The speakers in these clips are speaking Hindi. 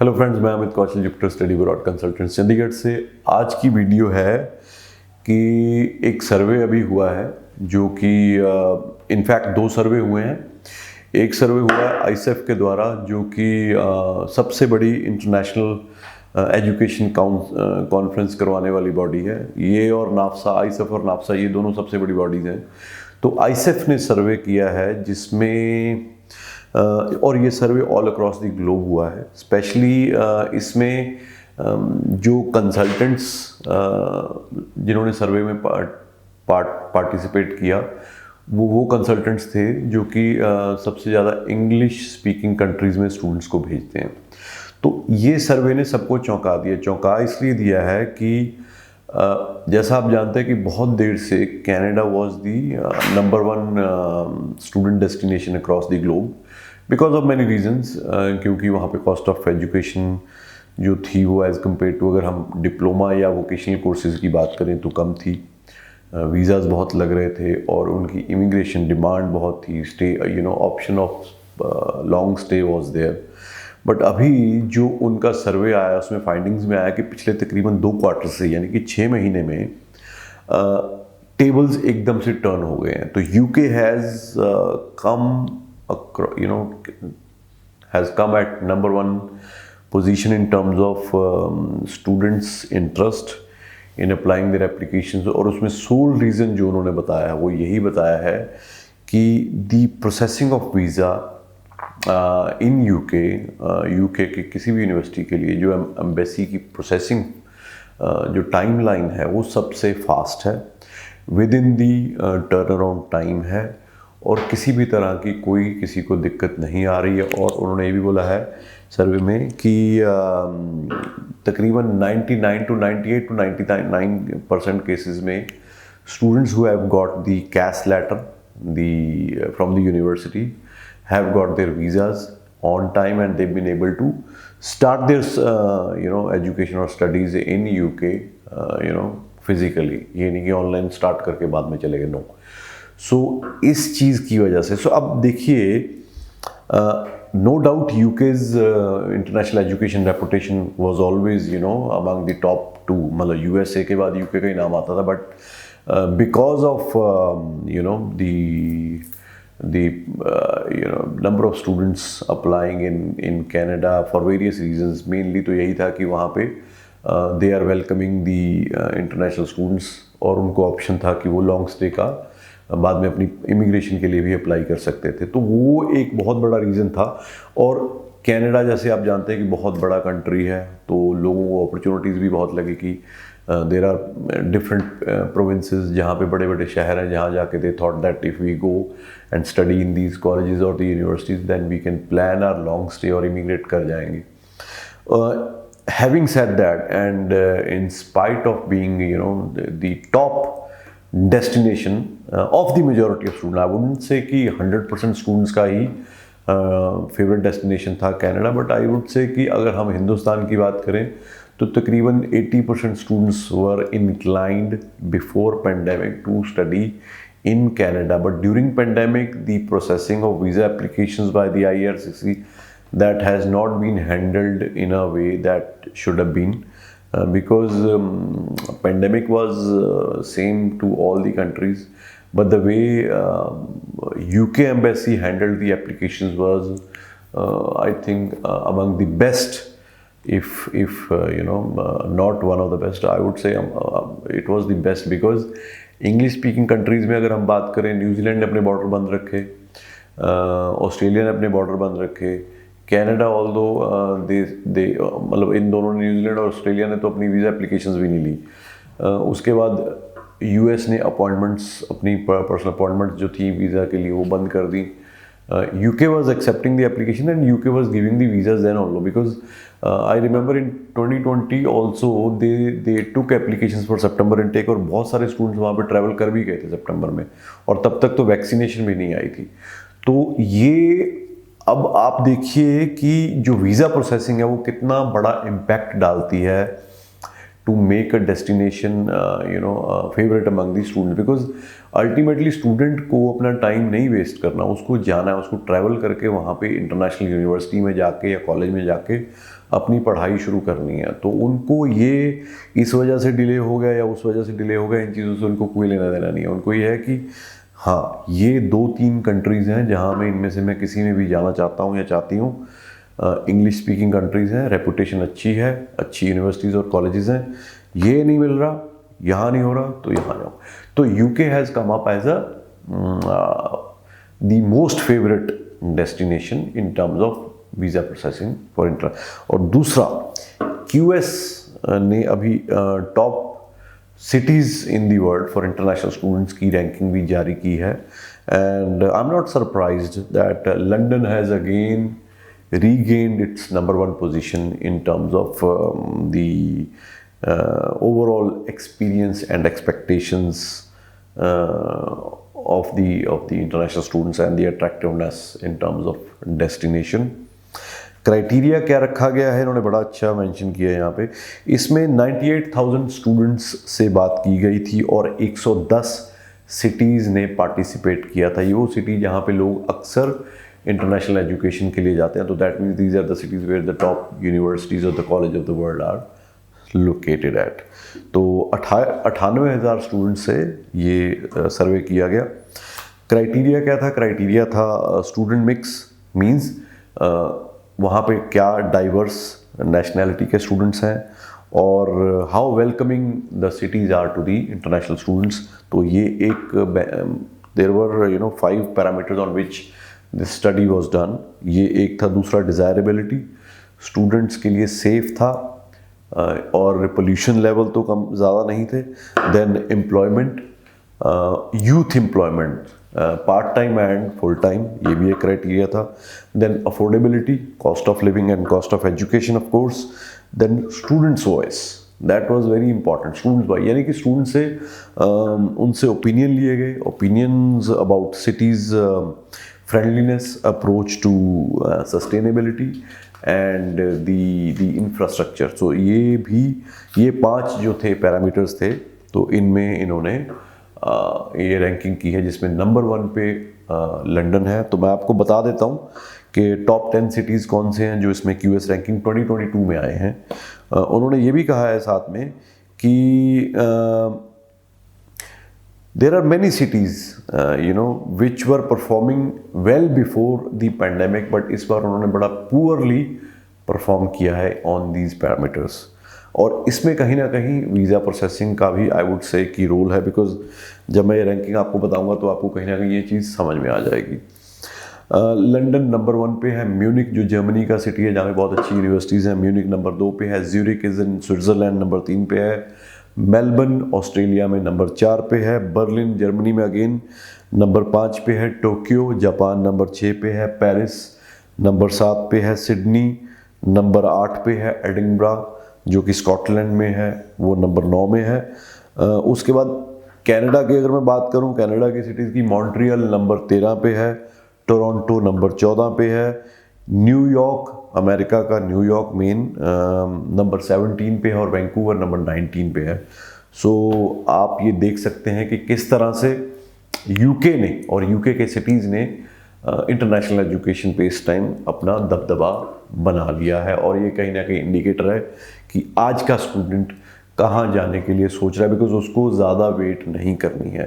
हेलो फ्रेंड्स, मैं Amit Kaushal, Jupiter study abroad consultants Chandigarh से। आज की वीडियो है कि एक सर्वे अभी हुआ है जो कि इनफैक्ट दो सर्वे हुए हैं। एक सर्वे हुआ है आईसेफ के द्वारा जो कि सबसे बड़ी इंटरनेशनल एजुकेशन कॉन्फ्रेंस करवाने वाली बॉडी है। ये और नाफसा, आईसेफ और नाफसा, ये दोनों सबसे बड़ी बॉडीज़ हैं। तो आईसेफ ने सर्वे किया है जिसमें और ये सर्वे ऑल अक्रॉस द ग्लोब हुआ है। स्पेशली इसमें जो कंसल्टेंट्स जिन्होंने सर्वे में पार्टिसिपेट किया वो कंसल्टेंट्स थे जो कि सबसे ज़्यादा इंग्लिश स्पीकिंग कंट्रीज़ में स्टूडेंट्स को भेजते हैं। तो ये सर्वे ने सबको चौंका दिया। चौंका इसलिए दिया है कि जैसा आप जानते हैं कि बहुत देर से Canada was the number 1 student destination across the globe because of many reasons. क्योंकि वहाँ पे कॉस्ट ऑफ एजुकेशन जो थी वो एज़ कम्पेयर टू अगर हम डिप्लोमा या वोकेशनल कोर्सेज़ की बात करें तो कम थी। वीज़ाज़ बहुत लग रहे थे और उनकी इमिग्रेशन डिमांड बहुत थी। Stay option of long stay was there. But अभी जो उनका सर्वे आया उसमें फाइंडिंग्स में आया कि पिछले तकरीबन 2 क्वार्टर से यानी कि 6 महीने में टेबल्स एकदम से टर्न हो गए हैं। तो UK has come at number 1 position in terms of students interest in applying there applications. और उसमें सोल रीज़न जो उन्होंने बताया वो यही बताया है कि the processing of visa in UK के किसी भी यूनिवर्सिटी के लिए जो एम्बेसी की प्रोसेसिंग जो टाइमलाइन है वो सबसे फास्ट है, with in the turn around time है और किसी भी तरह की कोई किसी को दिक्कत नहीं आ रही है। और उन्होंने ये भी बोला है सर्वे में कि तकरीबन 99 to 98 to 99% केसेस में students who have got the CAS letter from the university have got their visas on time and they've been able to start their education or studies in UK physically। ये नहीं कि ऑनलाइन स्टार्ट करके बाद में चले गए, नो। सो इस चीज़ की वजह से अब देखिए, no doubt UK's international education reputation was always among the top 2। मतलब यूएसए के बाद यूके का ही नाम आता था। But because of the number of students applying in Canada for various reasons, mainly तो यही था कि वहाँ पे they are welcoming the international students और उनको ऑप्शन था कि वो लॉन्ग स्टे का बाद में अपनी इमिग्रेशन के लिए भी अप्लाई कर सकते थे। तो वो एक बहुत बड़ा रीज़न था। और कनाडा जैसे आप जानते हैं कि बहुत बड़ा कंट्री है तो लोगों को अपॉर्चुनिटीज़ भी बहुत लगी कि देर आर डिफरेंट प्रोविंसेस जहाँ पे बड़े बड़े शहर हैं जहाँ जाके they thought that if we go and study in these colleges और the universities then we can plan our long stay और इमिग्रेट कर जाएंगे। Having said that and in spite of being the top destination of the majority of student, I wouldn't say कि 100% स्टूडेंट्स का ही फेवरेट डेस्टिनेशन था Canada, but I would say कि अगर हम हिंदुस्तान की बात करें तो तकरीबन 80% students were inclined before pandemic to study in Canada, but during pandemic the processing of visa applications by the IRCC that has not been handled in a way that should have been because pandemic was same to all the countries, but the way UK embassy handled the applications was I think among the best, if not one of the best, I would say it was the best because English speaking countries में अगर हम बात करें, न्यूजीलैंड ने अपने बॉर्डर बंद रखे, ऑस्ट्रेलिया ने अपने बॉर्डर बंद रखे, कनाडा ऑल्दो दे मतलब इन दोनों ने, न्यूजीलैंड और ऑस्ट्रेलिया ने तो अपनी वीज़ा एप्लीकेशंस भी नहीं ली। उसके बाद यूएस ने अपॉइंटमेंट्स, अपनी पर्सनल अपॉइंटमेंट्स जो थी वीज़ा के लिए वो बंद कर दी। UK was accepting the application and UK was giving the visas then also because I remember in 2020 also they took applications for September intake और बहुत सारे स्टूडेंट्स वहाँ पे ट्रैवल कर भी गए थे सितंबर में और तब तक तो वैक्सीनेशन भी नहीं आई थी। तो ये अब आप देखिए कि जो वीज़ा प्रोसेसिंग है वो कितना बड़ा इम्पैक्ट डालती है to make a destination favorite among the students, because ultimately student को अपना टाइम नहीं वेस्ट करना, उसको जाना है, उसको ट्रैवल करके वहाँ पे इंटरनेशनल यूनिवर्सिटी में जाके या कॉलेज में जाके अपनी पढ़ाई शुरू करनी है। तो उनको ये इस वजह से डिले हो गया या उस वजह से डिले हो गया, इन चीज़ों से उनको कोई लेना देना नहीं है। उनको ये है कि हाँ, ये 2-3 कंट्रीज़ हैं जहाँ मैं इनमें से मैं किसी में भी जाना चाहता हूँ या चाहती हूँ। इंग्लिश स्पीकिंग कंट्रीज़ हैं, रेपुटेशन अच्छी है, अच्छी यूनिवर्सिटीज़ और कॉलेजेस हैं। ये नहीं मिल रहा, यहाँ नहीं हो रहा, तो यहाँ जाओ। तो UK has come up as the most favourite destination in terms of visa processing for inter. और दूसरा, क्यूएस ने अभी top cities in the world for international students की रैंकिंग भी जारी की है। And I am not surprised that London has again regained its number 1 position in terms of the overall experience and expectations of the international students and the attractiveness in terms of destination. Criteria क्या रखा गया है, इन्होंने बड़ा अच्छा मेंशन किया है यहाँ पे। इसमें 98,000 स्टूडेंट्स से बात की गई थी और 110 सिटीज़ ने पार्टिसिपेट किया था। ये वो सिटी जहाँ पे लोग अक्सर इंटरनेशनल एजुकेशन के लिए जाते हैं। तो that means these are the cities where the top universities of the college of the world are located at. तो 98,000 स्टूडेंट से ये सर्वे किया गया। क्राइटेरिया क्या था? क्राइटेरिया था स्टूडेंट मिक्स, मीन्स वहाँ पे क्या डाइवर्स नेशनैलिटी के स्टूडेंट्स हैं और how welcoming the cities are to the international students. तो ये एक there were 5 parameters on which this study was done. ये एक था। दूसरा, डिज़ायरेबिलिटी, स्टूडेंट्स के लिए सेफ था और पोल्यूशन लेवल तो कम ज़्यादा नहीं थे। Then employment, youth employment, part time and full time, ये भी एक क्राइटेरिया था। Then affordability, cost of living and cost of education of course. Then students voice, that was very important. Students voice यानी कि स्टूडेंट से उनसे ओपिनियन लिए गए, opinions about cities friendliness, approach to sustainability and the infrastructure. So ये 5 जो थे पैरामीटर्स थे, तो इनमें इन्होंने ये रैंकिंग की है जिसमें नंबर 1 पे लंदन है। तो मैं आपको बता देता हूँ कि टॉप 10 सिटीज़ कौन से हैं जो इसमें क्यूएस रैंकिंग 2022 में आए हैं। उन्होंने ये भी कहा है साथ में कि there are many cities which were performing well before the pandemic, but इस बार उन्होंने बड़ा poorly परफॉर्म किया है on these parameters। और इसमें कहीं ना कहीं वीज़ा प्रोसेसिंग का भी आई वुड से की रोल है, बिकॉज जब मैं ये रैंकिंग आपको बताऊंगा तो आपको कहीं ना कहीं ये चीज़ समझ में आ जाएगी। लंदन नंबर 1 पे है, म्यूनिक जो जर्मनी का सिटी है जहाँ पे बहुत अच्छी यूनिवर्सिटीज़ हैं, म्यूनिक नंबर 2 पे है, Zurich is in Switzerland number 3 पे है, मेलबर्न ऑस्ट्रेलिया में नंबर 4 पे है, बर्लिन जर्मनी में अगेन नंबर 5 पे है, टोक्यो जापान नंबर 6 पे है, पेरिस नंबर 7 पे है, सिडनी नंबर 8 पे है, एडिनबरा जो कि स्कॉटलैंड में है वो नंबर 9 में है। उसके बाद कनाडा की अगर मैं बात करूं, कनाडा की सिटीज़ की मॉन्ट्रियल नंबर 13 पे है, टोरंटो नंबर 14 पे है, न्यूयॉर्क अमेरिका का न्यूयॉर्क मेन नंबर 17 पे है और वैंकूवर नंबर 19 पे है। सो आप ये देख सकते हैं कि किस तरह से यूके ने और यूके के सिटीज़ ने इंटरनेशनल एजुकेशन पे इस टाइम अपना दबदबा बना लिया है। और ये कहीं ना कहीं इंडिकेटर है कि आज का स्टूडेंट कहाँ जाने के लिए सोच रहा है, बिकॉज उसको ज़्यादा वेट नहीं करनी है।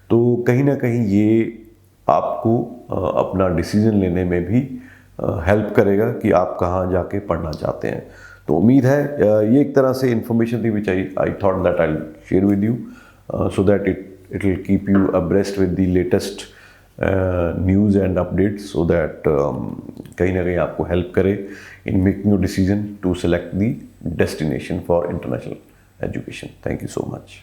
तो कहीं ना कहीं ये आपको अपना डिसीजन लेने में भी हेल्प करेगा कि आप कहाँ जाके पढ़ना चाहते हैं। तो उम्मीद है ये एक तरह से इन्फॉर्मेशन थी which I thought that I share with you so that it will keep you abreast with the latest news and updates, so that कहीं ना कहीं आपको हेल्प करे in making your decision to select the destination for international education. Thank you so much.